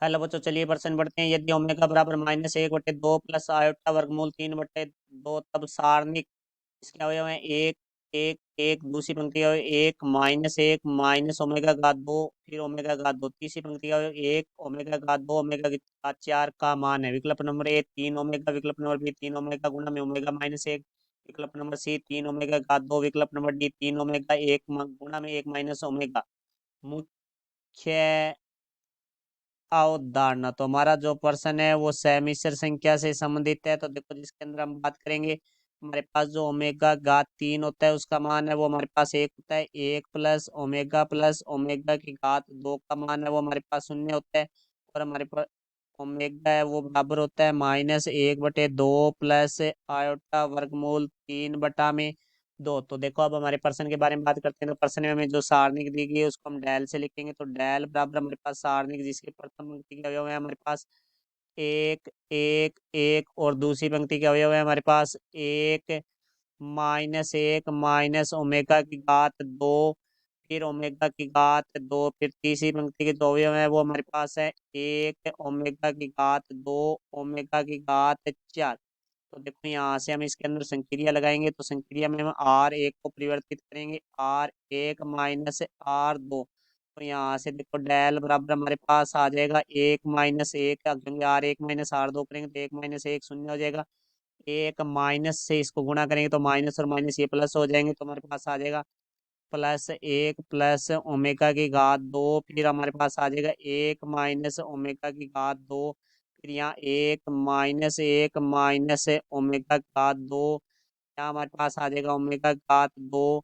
Hello बच्चों, चलिए प्रश्न बढ़ते हैं। यदि ओमेगा बराबर -1/2 प्लस आयोटा वर्गमूल 3/2, तब सारणिक इसके अवयव हैं एक एक एक। दूसरी पंक्ति का अवयव एक -1 माइनस ओमेगा घात 2 फिर ओमेगा घात 2। तीसरी पंक्ति का अवयव एक ओमेगा घात 2 ओमेगा घात 4 का मान है। विकल्प नंबर ए 3 ओमेगा, विकल्प नंबर बी 3 ओमेगा गुणा में ओमेगा -1, विकल्प नंबर सी 3 ओमेगा घात 2, विकल्प नंबर डी 3 ओमेगा 1 गुणा में 1 माइनस ओमेगा। मुख्य अवधारणा, तो हमारा जो प्रश्न है वो सहमिश्र संख्या से संबंधित है। तो देखो, जिसके अंदर हम बात करेंगे, हमारे पास जो ओमेगा घात 3 होता है उसका मान है वो हमारे पास एक होता है। एक प्लस ओमेगा की घात 2 का मान है वो हमारे पास 0 होता है। और हमारे पास ओमेगा है वो बराबर होता है -1/2 प्लस आयोटा वर्गमूल 3/2। तो देखो, अब हमारे प्रश्न के बारे में बात करते हैं। तो प्रश्न में हमें जो सारणिक दी गई है उसको हम डेल से लिखेंगे। तो डेल बराबर हमारे पास सारणिक जिसकी प्रथम पंक्ति के अवयव है हमारे पास एक एक एक, और दूसरी पंक्ति के अवयव है हमारे पास एक -1 माइनस ओमेगा की घात 2 फिर ओमेगा की घात 2। फिर तीसरी पंक्ति के जो अवयव है वो हमारे पास है एक ओमेगा की घात 2 ओमेगा की घात 4। तो देखो, यहाँ से हम इसके अंदर संक्रिया लगाएंगे। तो संक्रिया में हम R1 को परिवर्तित करेंगे, R1 माइनस R2। तो यहाँ से देखो, डेल बराबर हमारे पास आ जाएगा 1 - 1, क्योंकि R1 माइनस R2 करेंगे तो 1 - 1 शून्य हो जाएगा। एक माइनस से इसको गुणा करेंगे तो माइनस और माइनस ये प्लस हो जाएंगे। तो हमारे पास आ जाएगा +1 प्लस ओमेगा की घात 2। फिर हमारे पास आ जाएगा 1 माइनस ओमेगा की घात 2। फिर यहाँ 1 माइनस ओमेगा की घात 2। यहाँ हमारे पास आ जाएगा ओमेगा की घात 2।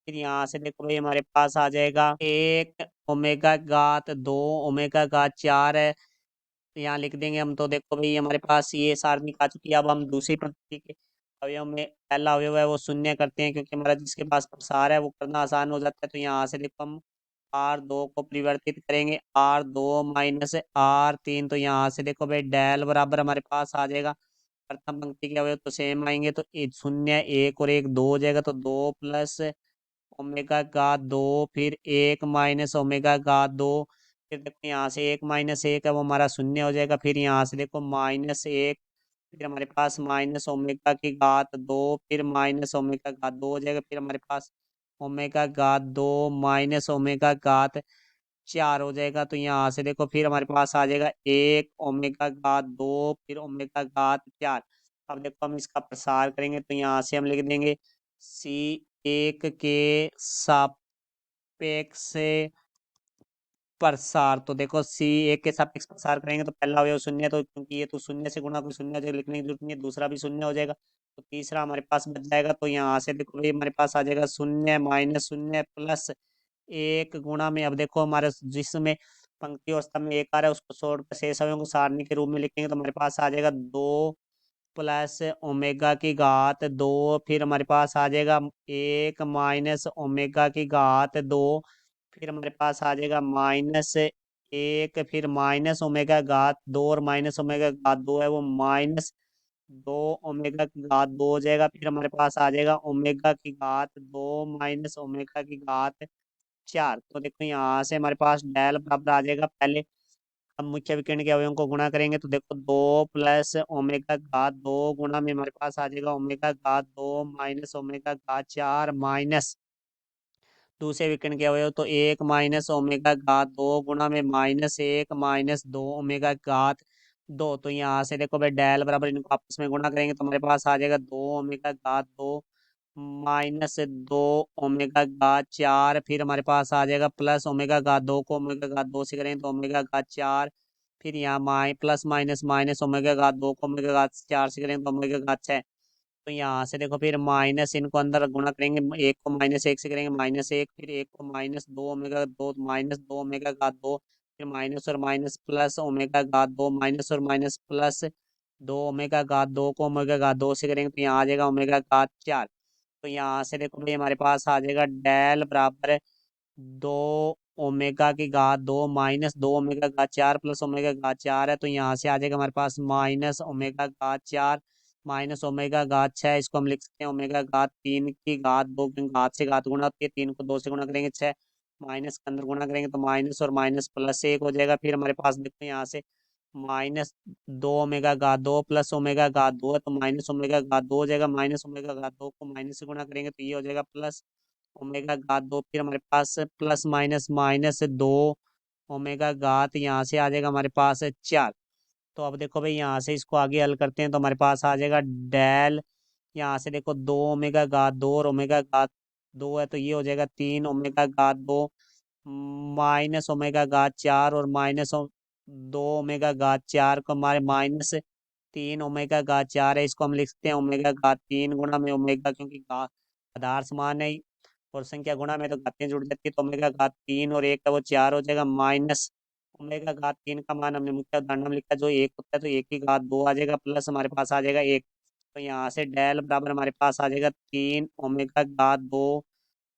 फिर यहाँ से देखो भाई, हमारे पास आ जाएगा एक ओमेगा की घात 2 ओमेगा की घात 4 है। तो यहाँ लिख देंगे हम। तो देखो भाई, हमारे पास ये सारणी आ चुकी है। अब हम दूसरी पंक्ति के अवयव में पहला अवयव है वो शून्य करते हैं, क्योंकि हमारा जिसके पास प्रसार है वो करना आसान हो जाता है। तो यहाँ से देखो, हम R2 को परिवर्तित करेंगे, R2 माइनस R3। तो यहाँ से देखो भाई, डेल बराबर हमारे पास आ जाएगा प्रथम पंक्ति के अवयव तो सेम आएंगे। तो शून्य एक और एक दो हो जाएगा। तो 2 प्लस ओमेगा का 2 फिर 1 माइनस ओमेगा का 2। फिर देखो, यहाँ से 1 - 1 है वो हमारा शून्य हो जाएगा। फिर यहाँ से देखो -1, फिर हमारे पास माइनस ओमेगा की घात 2 फिर माइनस ओमेगा घात 2 हो जाएगा। फिर हमारे पास ओमेगा घात 2 माइनस ओमेगा घात 4 हो जाएगा। तो यहाँ से देखो, फिर हमारे पास आ जाएगा 1 ओमेगा घात 2 फिर ओमेगा घात 4। अब देखो, हम इसका प्रसार करेंगे तो यहाँ से हम लिख देंगे C1 के सापेक्ष प्रसार। तो देखो, C1 के सापेक्ष प्रसार करेंगे तो पहला अवयव शून्य, तो क्योंकि ये तो शून्य से गुणा कोई शून्य हो जाएगा, लिखने की जरूरत नहीं है। दूसरा भी शून्य हो जाएगा। तो तीसरा हमारे पास बच जाएगा। तो यहाँ से देखो भाई, हमारे पास आ जाएगा शून्य -0 प्लस 1 गुणा में। अब देखो, हमारे जिसमें पंक्ति अवस्था में एक आ रहा है उसको छोड़कर शेष अवयवों को सारणी के रूप में लिखेंगे तो हमारे पास आ जाएगा 2 प्लस ओमेगा की घात 2। फिर हमारे पास आ जाएगा 1 माइनस ओमेगा की घात 2। फिर हमारे पास आ जाएगा -1, फिर माइनस ओमेगा घात 2, और माइनस ओमेगा घात 2 है वो -2 ओमेगा की घात 2 हो जाएगा। फिर हमारे पास आ जाएगा ओमेगा की घात 2 माइनस ओमेगा की घात 4। तो देखो, यहाँ से हमारे पास डेल बराबर आ जाएगा। पहले हम मुख्य विकर्ण के अवयवों को गुणा करेंगे तो देखो, 2 प्लस ओमेगा घात 2 गुणा में हमारे पास आ जाएगा ओमेगा घात 2 माइनस ओमेगा घात 4 माइनस दूसरे विकर्ण के अवयव तो 1 माइनस ओमेगा घात 2 गुणा में -1 माइनस 2 ओमेगा घात 2। तो यहाँ से देखो भाई, डेल बराबर इनको आपस में गुणा करेंगे तो हमारे पास आ जाएगा 2 ओमेगा घात 2 माइनस 2 ओमेगा घात 4। फिर हमारे पास आ जाएगा प्लस ओमेगा घात 2 को ओमेगा घात 2 से करेंगे तो ओमेगा घात 4। फिर यहाँ प्लस माइनस माइनस ओमेगा घात 2 को ओमेगा घात 4 से करेंगे तो ओमेगा घात 6। तो यहाँ से देखो, फिर माइनस इनको अंदर गुणा करेंगे, एक को -1 से करेंगे -1, फिर एक को -2 ओमेगा 2 -2 ओमेगा घात 2। फिर माइनस और माइनस प्लस ओमेगा घात 2 माइनस और माइनस प्लस 2 ओमेगा घात 2 को ओमेगा घात 2 से करेंगे तो यहाँ आ जाएगा ओमेगा घात 4। तो यहाँ से देखो भाई, हमारे पास आ जाएगा डेल बराबर 2 ओमेगा की घात 2 माइनस 2 ओमेगा घात 4 प्लस ओमेगा घात 4 है। तो यहाँ से आ जाएगा हमारे पास माइनस ओमेगा घात 4 माइनस ओमेगा घात 6। इसको हम लिख सकते हैं ओमेगा घात 3 की घात 2, क्योंकि घात से घात गुणा होती है, 3 को 2 से गुणा करेंगे 6। माइनस के अंदर गुणा करेंगे तो माइनस और माइनस प्लस एक हो जाएगा। फिर हमारे पास देखो यहाँ से माइनस दो ओमेगा घात दो प्लस ओमेगा घात दो है तो माइनस ओमेगा घात दो हो जाएगा। माइनस ओमेगा घात दो को माइनस से गुणा करेंगे तो ये हो जाएगा प्लस ओमेगा घात दो। फिर हमारे पास प्लस माइनस माइनस दो ओमेगा घात यहाँ से आ जाएगा हमारे पास चार। तो अब देखो भाई यहाँ से इसको आगे हल करते हैं तो हमारे पास आ जाएगा डेल, यहाँ से देखो दो ओमेगा घात दो और ओमेगा घात दो है तो ये हो जाएगा तीन ओमेगा घात दो माइनस ओमेगा घात चार और माइनस दो ओमेगा घात चार को हमारे माइनस तीन ओमेगा घात चार है, इसको हम लिख सकते हैं ओमेगा घात तीन गुणा में ओमेगा, क्योंकि आधार समान है और संख्या गुणा में तो घातें जुड़ जाती है। तो ओमेगा घात तीन और एक है वो चार हो जाएगा माइनस ओमेगा घात तीन का मान हमने मुख्य उदाहरण में लिखा जो एक होता है तो एक की घात दो आ जाएगा प्लस हमारे पास आ जाएगा एक। तो यहाँ से डेल बराबर हमारे पास आ जाएगा तीन ओमेगा घात दो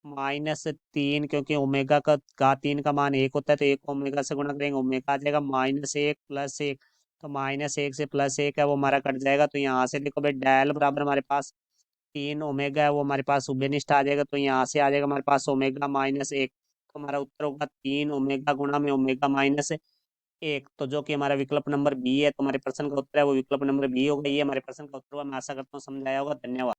माइनस तीन, क्योंकि ओमेगा का घात तीन का मान एक होता है तो एक ओमेगा से गुणा करेंगे ओमेगा आ जाएगा माइनस एक प्लस एक। तो माइनस एक से प्लस एक है वो हमारा कट जाएगा। तो यहाँ से देखो भाई डेल बराबर हमारे पास तीन ओमेगा है वो हमारे पास उभयनिष्ठ आ जाएगा। तो यहाँ से आ जाएगा हमारे पास ओमेगा माइनस एक। तो हमारा उत्तर होगा तीन ओमेगा गुणा में ओमेगा माइनस एक, तो जो कि हमारा विकल्प नंबर बी है। तो हमारे प्रश्न का उत्तर है वो विकल्प नंबर बी होगा। ये हमारे प्रश्न का उत्तर हुआ। मैं आशा करता हूँ समझ आया होगा। धन्यवाद।